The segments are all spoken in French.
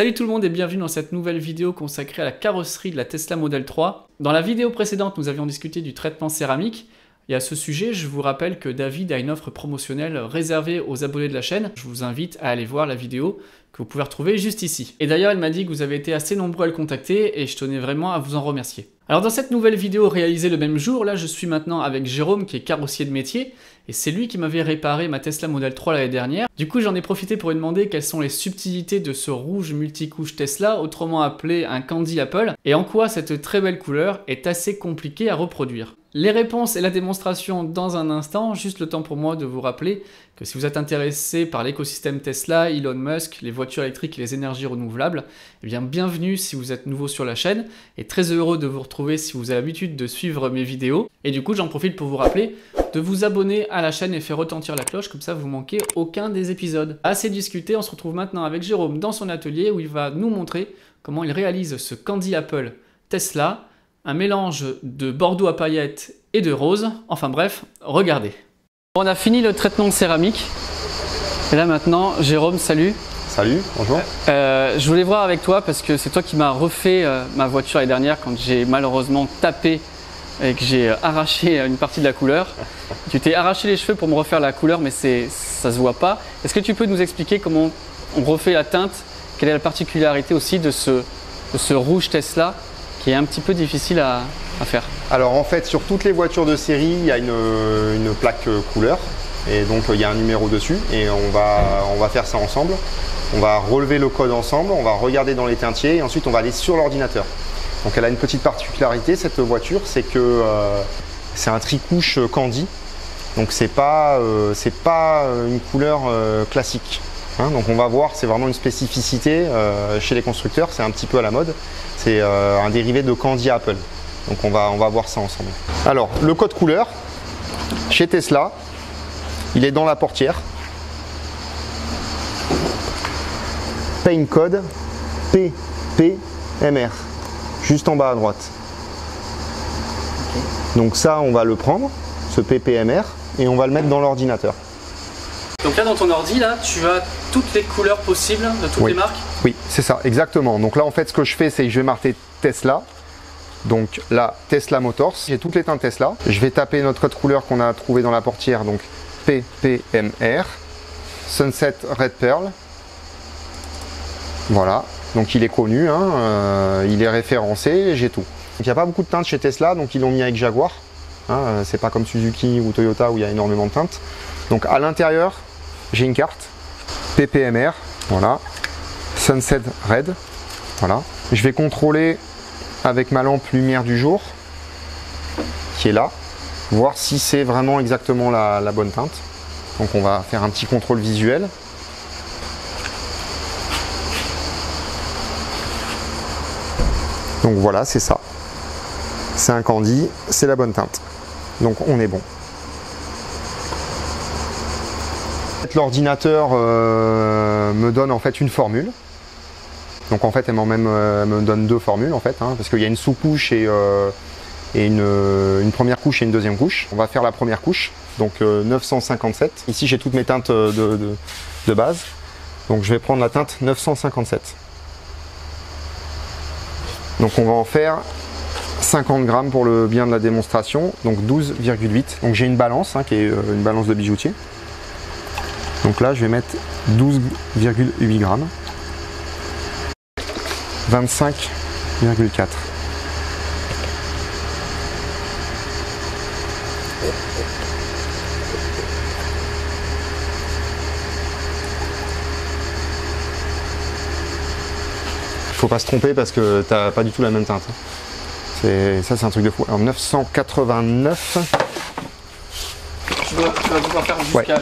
Salut tout le monde et bienvenue dans cette nouvelle vidéo consacrée à la carrosserie de la Tesla Model 3. Dans la vidéo précédente, nous avions discuté du traitement céramique. Et à ce sujet, je vous rappelle que David a une offre promotionnelle réservée aux abonnés de la chaîne. Je vous invite à aller voir la vidéo que vous pouvez retrouver juste ici. Et d'ailleurs, il m'a dit que vous avez été assez nombreux à le contacter et je tenais vraiment à vous en remercier. Alors dans cette nouvelle vidéo réalisée le même jour, là je suis maintenant avec Jérôme qui est carrossier de métier et c'est lui qui m'avait réparé ma Tesla Model 3 l'année dernière. Du coup j'en ai profité pour lui demander quelles sont les subtilités de ce rouge multicouche Tesla, autrement appelé un Candy Apple, et en quoi cette très belle couleur est assez compliquée à reproduire. Les réponses et la démonstration dans un instant, juste le temps pour moi de vous rappeler que si vous êtes intéressé par l'écosystème Tesla, Elon Musk, les voitures électriques et les énergies renouvelables, eh bien bienvenue si vous êtes nouveau sur la chaîne et très heureux de vous retrouver si vous avez l'habitude de suivre mes vidéos. Et du coup j'en profite pour vous rappeler de vous abonner à la chaîne et faire retentir la cloche, comme ça vous manquez aucun des épisodes. Assez discuté, on se retrouve maintenant avec Jérôme dans son atelier où il va nous montrer comment il réalise ce Candy Apple Tesla, un mélange de bordeaux à paillettes et de rose. Enfin bref, regardez. On a fini le traitement de céramique. Et là maintenant, Jérôme, salut. Salut, bonjour. Je voulais voir avec toi parce que c'est toi qui m'as refait ma voiture l'année dernière quand j'ai malheureusement tapé et que j'ai arraché une partie de la couleur. Tu t'es arraché les cheveux pour me refaire la couleur, mais ça se voit pas. Est-ce que tu peux nous expliquer comment on refait la teinte? Quelle est la particularité aussi de ce rouge Tesla qui est un petit peu difficile à faire? Alors en fait, sur toutes les voitures de série, il y a une plaque couleur et donc il y a un numéro dessus et on va faire ça ensemble. On va relever le code ensemble, on va regarder dans les teintiers et ensuite on va aller sur l'ordinateur. Donc elle a une petite particularité cette voiture, c'est que c'est un tricouche Candy, donc c'est pas une couleur classique. Donc on va voir, c'est vraiment une spécificité chez les constructeurs, c'est un petit peu à la mode. C'est un dérivé de Candy Apple. Donc on va voir ça ensemble. Alors le code couleur, chez Tesla, il est dans la portière. Paint code PPMR, juste en bas à droite. Donc ça on va le prendre, ce PPMR, et on va le mettre dans l'ordinateur. Donc là dans ton ordi, là, tu as toutes les couleurs possibles de toutes les marques? Oui, c'est ça, exactement. Donc là en fait ce que je fais, c'est que je vais marquer Tesla. Donc là, Tesla Motors, j'ai toutes les teintes Tesla. Je vais taper notre code couleur qu'on a trouvé dans la portière, donc PPMR, Sunset Red Pearl. Voilà, donc il est connu, il est référencé, j'ai tout. Il n'y a pas beaucoup de teintes chez Tesla, donc ils l'ont mis avec Jaguar. C'est pas comme Suzuki ou Toyota où il y a énormément de teintes. Donc à l'intérieur, j'ai une carte PPMR, voilà, Sunset Red, voilà. Je vais contrôler avec ma lampe lumière du jour, qui est là, voir si c'est vraiment exactement la bonne teinte. Donc on va faire un petit contrôle visuel. Donc voilà, c'est ça. C'est un Candy, c'est la bonne teinte. Donc on est bon. L'ordinateur me donne en fait une formule. Donc en fait elle me donne deux formules en fait, parce qu'il y a une sous-couche et une première couche et une deuxième couche. On va faire la première couche, donc 957. Ici j'ai toutes mes teintes de base. Donc je vais prendre la teinte 957. Donc on va en faire 50 grammes pour le bien de la démonstration, donc 12,8. Donc j'ai une balance, qui est une balance de bijoutier. Donc là je vais mettre 12,8 grammes. 25,4. Faut pas se tromper parce que t'as pas du tout la même teinte. Ça c'est un truc de fou. Alors 989. Tu vas devoir faire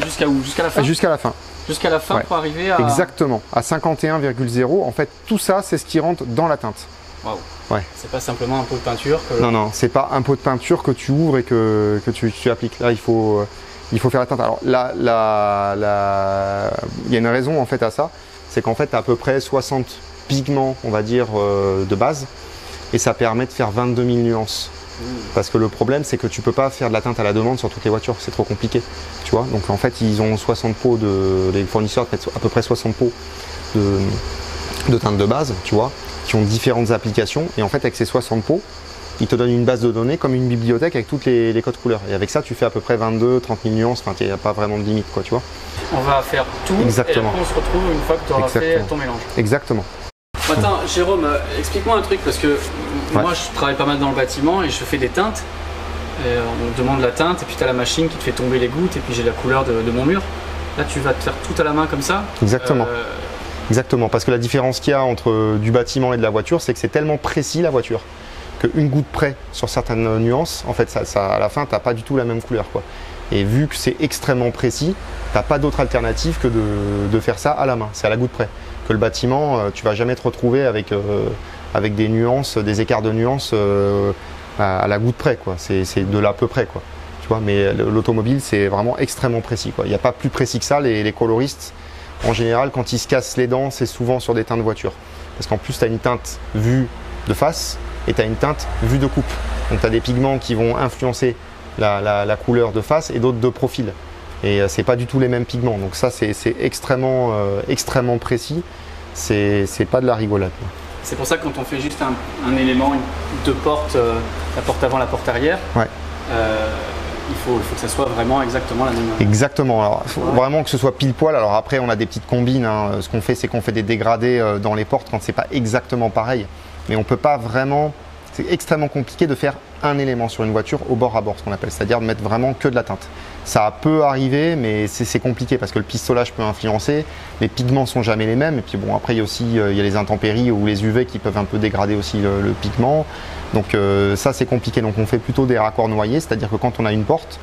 jusqu'à où? Jusqu'à la fin? Jusqu'à la fin. Jusqu'à la fin pour arriver à... Exactement, à 51,0. En fait, tout ça, c'est ce qui rentre dans la teinte. Waouh. Ouais. C'est pas simplement un pot de peinture que... Non, non, c'est pas un pot de peinture que tu ouvres et que tu appliques. Là, il faut faire la teinte. Alors là, il y a une raison en fait à ça. C'est qu'en fait, tu as à peu près 60 pigments, on va dire, de base. Et ça permet de faire 22 000 nuances. Parce que le problème, c'est que tu peux pas faire de la teinte à la demande sur toutes les voitures, c'est trop compliqué, tu vois. Donc en fait, ils ont 60 pots les fournisseurs mettent à peu près 60 pots de teintes de base, tu vois, qui ont différentes applications. Et en fait, avec ces 60 pots, il te donne une base de données comme une bibliothèque avec toutes les codes couleurs. Et avec ça, tu fais à peu près 22, 30 000 nuances. Enfin, il n'y a pas vraiment de limite, quoi, tu vois. On va faire tout. Exactement. Et après, on se retrouve une fois que tu auras fait ton mélange. Exactement. Attends, Jérôme, explique-moi un truc parce que moi, je travaille pas mal dans le bâtiment et je fais des teintes. Et on te demande la teinte et puis tu as la machine qui te fait tomber les gouttes et puis j'ai la couleur de mon mur. Là, tu vas te faire tout à la main comme ça. Exactement. Exactement, parce que la différence qu'il y a entre du bâtiment et de la voiture, c'est que c'est tellement précis la voiture qu'une goutte près sur certaines nuances, en fait, à la fin, tu n'as pas du tout la même couleur, quoi. Et vu que c'est extrêmement précis, tu n'as pas d'autre alternative que de faire ça à la main, c'est à la goutte près. Que le bâtiment, tu vas jamais te retrouver avec des nuances, des écarts de nuances à la goutte près, quoi. C'est de l'à peu près, quoi. Tu vois, mais l'automobile, c'est vraiment extrêmement précis, quoi. Il n'y a pas plus précis que ça. Les coloristes, en général, quand ils se cassent les dents, c'est souvent sur des teintes de voiture. Parce qu'en plus, tu as une teinte vue de face et tu as une teinte vue de coupe. Donc tu as des pigments qui vont influencer la couleur de face et d'autres de profil. Et c'est pas du tout les mêmes pigments. Donc ça, c'est extrêmement précis. C'est pas de la rigolade. C'est pour ça que quand on fait juste un élément, deux portes, la porte avant, la porte arrière, ouais. Il faut que ça soit vraiment exactement la même. Exactement. Alors, il faut vraiment que ce soit pile poil. Alors après, on a des petites combines. Hein. Ce qu'on fait, c'est qu'on fait des dégradés dans les portes quand c'est pas exactement pareil. Mais on peut pas vraiment. C'est extrêmement compliqué de faire un élément sur une voiture au bord à bord, ce qu'on appelle, c'est-à-dire de mettre vraiment que de la teinte. Ça peut arriver, mais c'est compliqué parce que le pistolage peut influencer. Les pigments sont jamais les mêmes. Et puis bon, après il y a aussi il y a les intempéries ou les UV qui peuvent un peu dégrader aussi le pigment. Donc ça c'est compliqué. Donc on fait plutôt des raccords noyés, c'est-à-dire que quand on a une porte,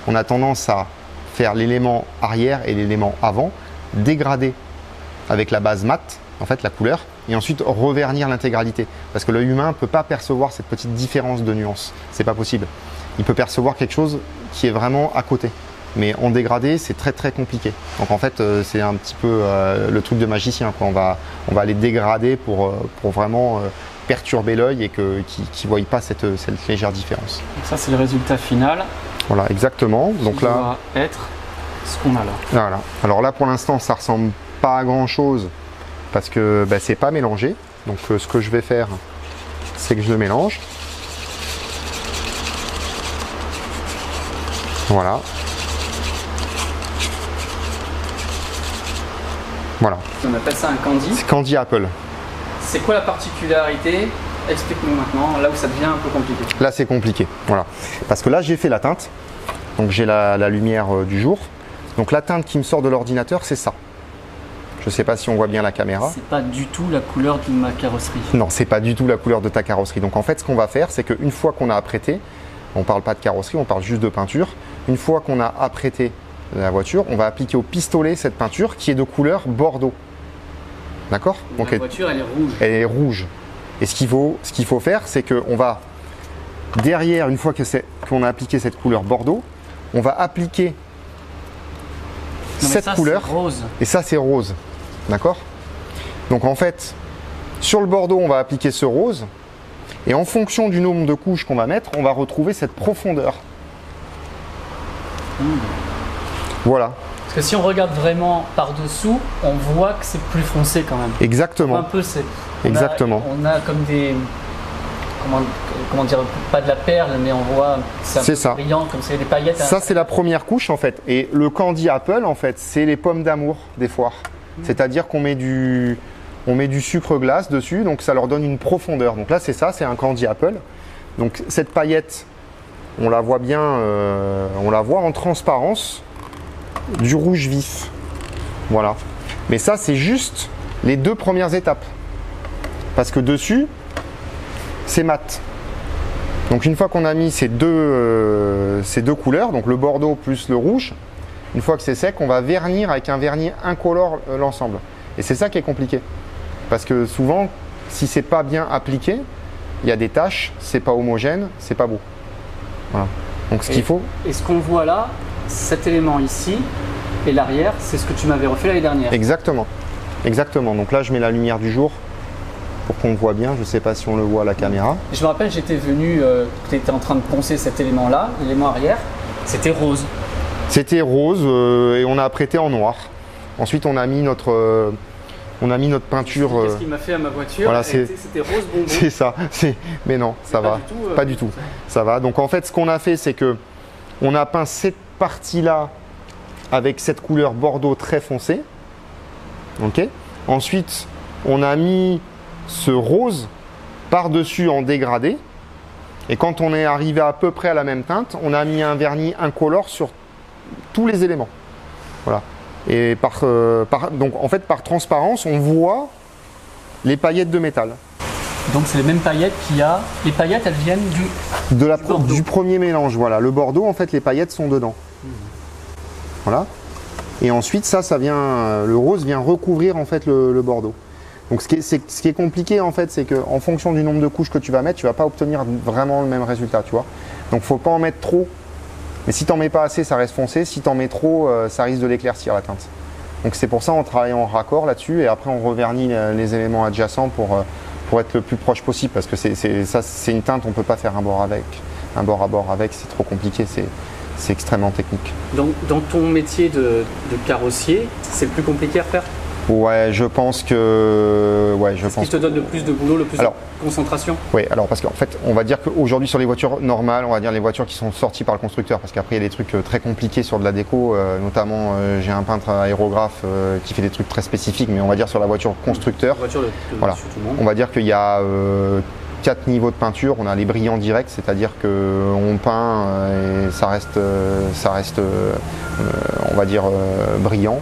on a tendance à faire l'élément arrière et l'élément avant, dégrader avec la base mat, en fait la couleur, et ensuite revernir l'intégralité. Parce que l'œil humain ne peut pas percevoir cette petite différence de nuance. C'est pas possible. Il peut percevoir quelque chose qui est vraiment à côté. Mais en dégradé, c'est très très compliqué. Donc en fait, c'est un petit peu le truc de magicien, quoi. On va aller dégrader pour vraiment perturber l'œil et qu'il ne voie pas cette légère différence. Donc ça, c'est le résultat final. Voilà, exactement. Donc qui là, doit être ce qu'on a là. Voilà. Alors là, pour l'instant, ça ressemble pas à grand chose parce que c'est pas mélangé. Donc ce que je vais faire, c'est que je le mélange. Voilà. Voilà. On appelle ça un candy. C'est Candy Apple. C'est quoi la particularité? Explique-nous maintenant, là où ça devient un peu compliqué. Là, c'est compliqué. Voilà. Parce que là, j'ai fait la teinte. Donc j'ai la lumière du jour. Donc la teinte qui me sort de l'ordinateur, c'est ça. Je ne sais pas si on voit bien la caméra. C'est pas du tout la couleur de ma carrosserie. Non, c'est pas du tout la couleur de ta carrosserie. Donc en fait, ce qu'on va faire, c'est qu'une fois qu'on a apprêté, on ne parle pas de carrosserie, on parle juste de peinture. Une fois qu'on a apprêté la voiture, on va appliquer au pistolet cette peinture qui est de couleur bordeaux. D'accord? Donc la voiture, elle est rouge. Elle est rouge. Et ce qu'il faut faire, c'est qu'on va, derrière, une fois qu'on a appliqué cette couleur bordeaux, on va appliquer cette couleur. Rose. Et ça, c'est rose. D'accord? Donc en fait, sur le bordeaux, on va appliquer ce rose. Et en fonction du nombre de couches qu'on va mettre, on va retrouver cette profondeur. Voilà. Parce que si on regarde vraiment par-dessous, on voit que c'est plus foncé quand même. Exactement. Un peu, Exactement. On a comme des... Comment dire, pas de la perle, mais on voit c'est ça. Brillant, comme c'est des paillettes. Ça, c'est la première couche en fait. Et le Candy Apple, en fait, c'est les pommes d'amour des foires. C'est-à-dire qu'on met du sucre glace dessus, donc ça leur donne une profondeur. Donc là, c'est ça, c'est un Candy Apple. Donc cette paillette, on la voit bien, on la voit en transparence, du rouge vif. Voilà. Mais ça, c'est juste les deux premières étapes. Parce que dessus, c'est mat. Donc une fois qu'on a mis ces deux couleurs, donc le bordeaux plus le rouge, une fois que c'est sec, on va vernir avec un vernis incolore l'ensemble. Et c'est ça qui est compliqué. Parce que souvent, si c'est pas bien appliqué, il y a des taches, c'est pas homogène, c'est pas beau. Voilà. Donc ce qu'il faut. Et ce qu'on voit là, cet élément ici et l'arrière, c'est ce que tu m'avais refait l'année dernière. Exactement. Exactement. Donc là, je mets la lumière du jour pour qu'on voit bien. Je ne sais pas si on le voit à la caméra. Je me rappelle, j'étais venu, tu étais en train de poncer cet élément-là, l'élément arrière, c'était rose. C'était rose et on a apprêté en noir. Ensuite, on a mis notre on a mis notre peinture. Qu'est-ce qu'il m'a fait à ma voiture? Voilà, c'était rose bonbon. C'est ça. Mais non, ça va. Pas du tout. Ça va. Donc en fait, ce qu'on a fait, c'est que on a peint cette partie-là avec cette couleur bordeaux très foncé. Ok. Ensuite, on a mis ce rose par-dessus en dégradé. Et quand on est arrivé à peu près à la même teinte, on a mis un vernis incolore sur tous les éléments. Voilà. Et donc en fait, par transparence, on voit les paillettes de métal. Donc c'est les mêmes paillettes qu'il y a. Les paillettes, elles viennent du premier mélange. Voilà. Le bordeaux, en fait, les paillettes sont dedans. Voilà. Et ensuite, ça vient, le rose vient recouvrir en fait le bordeaux. Donc ce qui est compliqué en fait, c'est qu'en fonction du nombre de couches que tu vas mettre, tu ne vas pas obtenir vraiment le même résultat, tu vois. Donc il ne faut pas en mettre trop. Mais si tu n'en mets pas assez, ça reste foncé. Si tu en mets trop, ça risque de l'éclaircir la teinte. Donc c'est pour ça on travaille en raccord là-dessus et après on revernit les éléments adjacents pour être le plus proche possible parce que c'est une teinte, on ne peut pas faire un bord à bord avec, c'est trop compliqué, c'est extrêmement technique. Donc dans ton métier de carrossier, c'est le plus compliqué à faire? Ouais, je pense que. Ouais, ce qui te donne le plus de boulot, le plus de concentration? Oui, alors parce qu'en fait, on va dire qu'aujourd'hui sur les voitures normales, on va dire les voitures qui sont sorties par le constructeur, parce qu'après il y a des trucs très compliqués sur de la déco, notamment j'ai un peintre aérographe qui fait des trucs très spécifiques, mais on va dire sur la voiture constructeur. Voilà. On va dire qu'il y a 4 niveaux de peinture. On a les brillants directs, c'est-à-dire qu'on peint et ça reste on va dire brillant.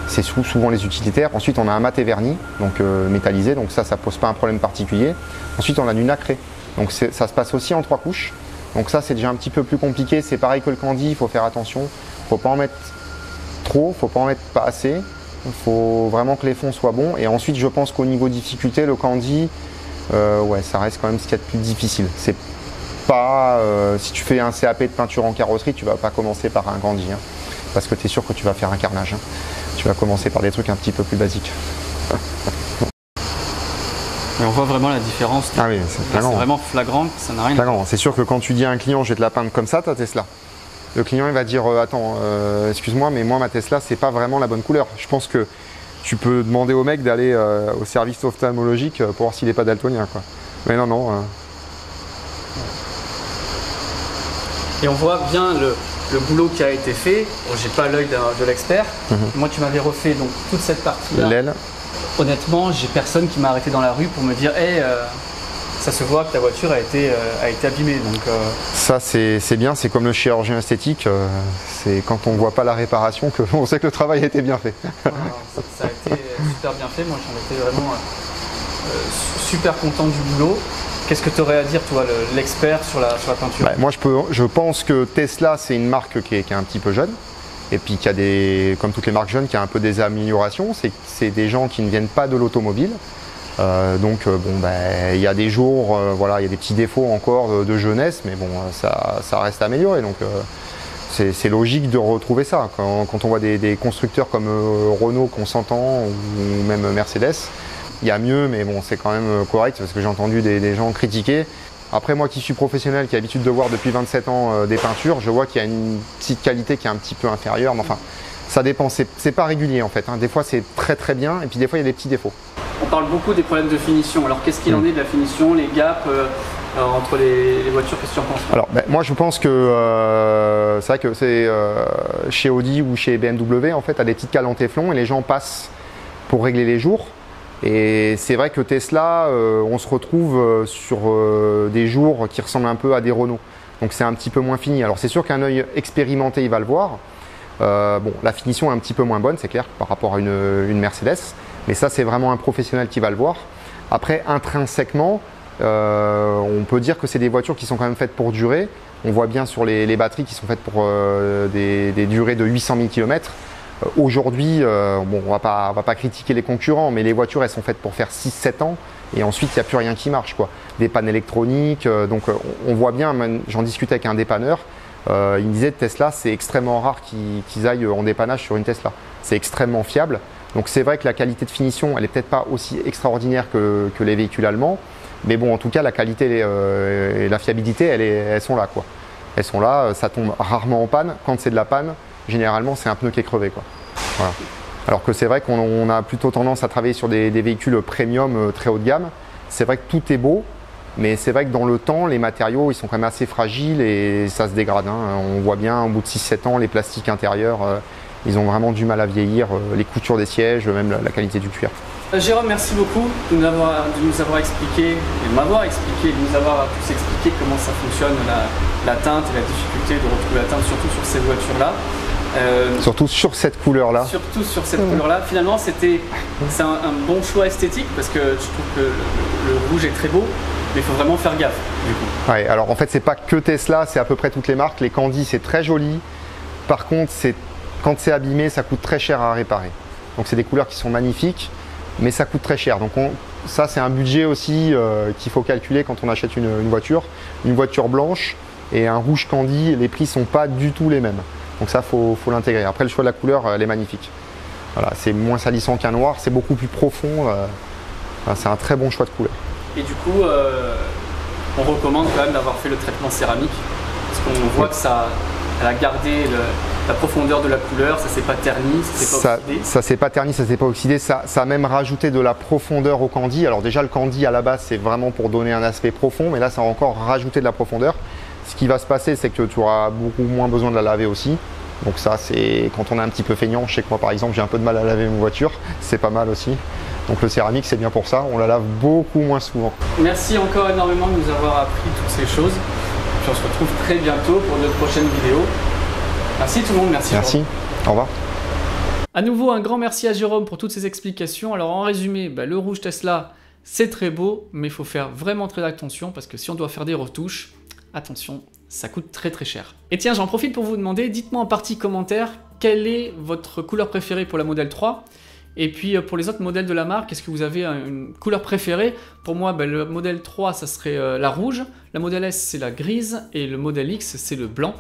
C'est souvent les utilitaires. Ensuite, on a un mat et vernis, donc métallisé, donc ça pose pas un problème particulier. Ensuite, on a du nacré, donc ça se passe aussi en 3 couches. Donc ça, c'est déjà un petit peu plus compliqué. C'est pareil que le candy, il faut faire attention. Il faut pas en mettre trop, il faut pas en mettre pas assez. Il faut vraiment que les fonds soient bons. Et ensuite, je pense qu'au niveau difficulté, le candy, ouais, ça reste quand même ce qu'il y a de plus difficile. C'est pas si tu fais un CAP de peinture en carrosserie, tu vas pas commencer par un candy, hein, parce que tu es sûr que tu vas faire un carnage. Hein. Tu vas commencer par des trucs un petit peu plus basiques. Et on voit vraiment la différence. Ah oui, c'est vraiment flagrant, ça n'a rien à voir. C'est sûr que quand tu dis à un client, je vais te la peindre comme ça, ta Tesla, le client il va dire attends, excuse-moi, mais moi ma Tesla, c'est pas vraiment la bonne couleur. Je pense que tu peux demander au mec d'aller au service ophtalmologique pour voir s'il n'est pas daltonien, quoi. Mais non. Et on voit bien le boulot qui a été fait. Bon, j'ai pas l'œil de l'expert. Moi, tu m'avais refait donc toute cette partie-là. L'aile. Honnêtement, j'ai personne qui m'a arrêté dans la rue pour me dire hey, ça se voit que ta voiture a été abîmée. Donc, ça, c'est bien. C'est comme le chirurgien esthétique. C'est quand on voit pas la réparation qu'on sait que le travail a été bien fait. Ça a été super bien fait. Moi, j'en étais vraiment super content du boulot. Qu'est-ce que tu aurais à dire, toi, l'expert sur la peinture? Moi, je pense que Tesla, c'est une marque qui est un petit peu jeune. Et puis, qui a comme toutes les marques jeunes, qui a un peu des améliorations. C'est des gens qui ne viennent pas de l'automobile. Donc, il y a des jours, voilà, il y a des petits défauts encore de jeunesse, mais bon, ça reste amélioré. Donc, c'est logique de retrouver ça. Quand on voit des constructeurs comme Renault qu'on s'entend, ou même Mercedes, il y a mieux, mais bon, c'est quand même correct parce que j'ai entendu des gens critiquer. Après, moi qui suis professionnel, qui ai l'habitude de voir depuis 27 ans des peintures, je vois qu'il y a une petite qualité qui est un petit peu inférieure. Mais enfin, ça dépend, c'est pas régulier en fait. Hein. Des fois, c'est très très bien et puis des fois, il y a des petits défauts. On parle beaucoup des problèmes de finition. Alors, qu'est-ce qu'il en est de la finition, les gaps entre les voitures? Qu'est-ce que tu en penses? Alors, moi, je pense que c'est vrai que c'est chez Audi ou chez BMW, en fait, à des petites cales en téflon et les gens passent pour régler les jours. Et c'est vrai que Tesla, on se retrouve sur des jours qui ressemblent un peu à des Renault. Donc c'est un petit peu moins fini. Alors c'est sûr qu'un œil expérimenté, il va le voir. La finition est un petit peu moins bonne, c'est clair, par rapport à une Mercedes. Mais ça, c'est vraiment un professionnel qui va le voir. Après, intrinsèquement, on peut dire que c'est des voitures qui sont quand même faites pour durer. On voit bien sur les batteries qui sont faites pour des durées de 800 000 km. Aujourd'hui, on va pas critiquer les concurrents, mais les voitures, elles sont faites pour faire 6-7 ans et ensuite, il n'y a plus rien qui marche, quoi. Des pannes électroniques, donc on voit bien, j'en discutais avec un dépanneur, il me disait que Tesla, c'est extrêmement rare qu'ils aillent en dépannage sur une Tesla. C'est extrêmement fiable. Donc c'est vrai que la qualité de finition, elle n'est peut-être pas aussi extraordinaire que les véhicules allemands, mais bon, en tout cas, la qualité et la fiabilité, elles sont là, quoi. Elles sont là, ça tombe rarement en panne. Quand c'est de la panne, généralement, c'est un pneu qui est crevé, quoi. Voilà. Alors que c'est vrai qu'on a plutôt tendance à travailler sur des véhicules premium très haut de gamme. C'est vrai que tout est beau, mais c'est vrai que dans le temps, les matériaux ils sont quand même assez fragiles et ça se dégrade. On voit bien au bout de 6-7 ans, les plastiques intérieurs, ils ont vraiment du mal à vieillir, les coutures des sièges, même la qualité du cuir. Jérôme, merci beaucoup de nous avoir expliqué, et de m'avoir expliqué, de nous avoir tous expliqué comment ça fonctionne, la teinte et la difficulté de retrouver la teinte, surtout sur ces voitures-là. Surtout sur cette couleur-là. Surtout sur cette couleur-là. Finalement, c'est un bon choix esthétique parce que je trouve que le rouge est très beau, mais il faut vraiment faire gaffe du coup. Ouais, alors en fait, c'est pas que Tesla, c'est à peu près toutes les marques. Les Candy, c'est très joli. Par contre, quand c'est abîmé, ça coûte très cher à réparer. Donc c'est des couleurs qui sont magnifiques, mais ça coûte très cher. Donc ça, c'est un budget aussi qu'il faut calculer quand on achète une voiture. Une voiture blanche et un rouge Candy, les prix sont pas du tout les mêmes. Donc ça, faut l'intégrer. Après, le choix de la couleur, elle est magnifique. Voilà, c'est moins salissant qu'un noir, c'est beaucoup plus profond. C'est un très bon choix de couleur. Et du coup, on recommande quand même d'avoir fait le traitement céramique, parce qu'on voit que ça a gardé la profondeur de la couleur, ça s'est pas terni, ça s'est pas oxydé. Ça s'est pas terni, ça s'est pas oxydé. Ça a même rajouté de la profondeur au Candy. Alors déjà, le Candy à la base, c'est vraiment pour donner un aspect profond, mais là, ça a encore rajouté de la profondeur. Ce qui va se passer, c'est que tu auras beaucoup moins besoin de la laver aussi. Donc ça, c'est quand on est un petit peu feignant. Je sais que moi, par exemple, j'ai un peu de mal à laver ma voiture. C'est pas mal aussi. Donc le céramique, c'est bien pour ça. On la lave beaucoup moins souvent. Merci encore énormément de nous avoir appris toutes ces choses. Puis on se retrouve très bientôt pour notre prochaine vidéo. Merci tout le monde. Merci. Merci. Au revoir. À nouveau, un grand merci à Jérôme pour toutes ces explications. Alors en résumé, le rouge Tesla, c'est très beau, mais il faut faire vraiment très attention parce que si on doit faire des retouches, attention, ça coûte très très cher. Et tiens, j'en profite pour vous demander, dites-moi en partie commentaire, quelle est votre couleur préférée pour la Model 3 ? Et puis pour les autres modèles de la marque, est-ce que vous avez une couleur préférée? Pour moi, le Model 3, ça serait la rouge, la Model S, c'est la grise, et le Model X, c'est le blanc.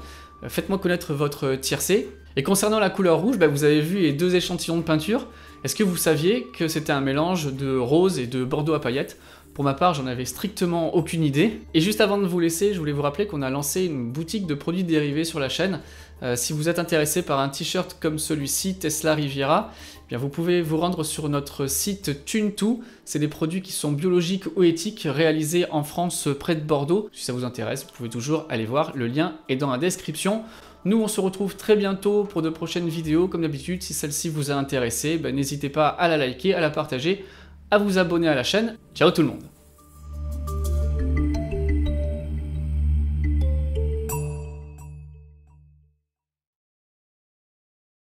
Faites-moi connaître votre tiercé. Et concernant la couleur rouge, vous avez vu les deux échantillons de peinture. Est-ce que vous saviez que c'était un mélange de rose et de bordeaux à paillettes? Pour ma part, j'en avais strictement aucune idée. Et juste avant de vous laisser, je voulais vous rappeler qu'on a lancé une boutique de produits dérivés sur la chaîne. Si vous êtes intéressé par un t-shirt comme celui-ci, Tesla Riviera, eh bien vous pouvez vous rendre sur notre site Tune2. C'est des produits qui sont biologiques ou éthiques, réalisés en France près de Bordeaux. Si ça vous intéresse, vous pouvez toujours aller voir, le lien est dans la description. Nous, on se retrouve très bientôt pour de prochaines vidéos. Comme d'habitude, si celle-ci vous a intéressé, n'hésitez pas à la liker, à la partager, à vous abonner à la chaîne. Ciao tout le monde!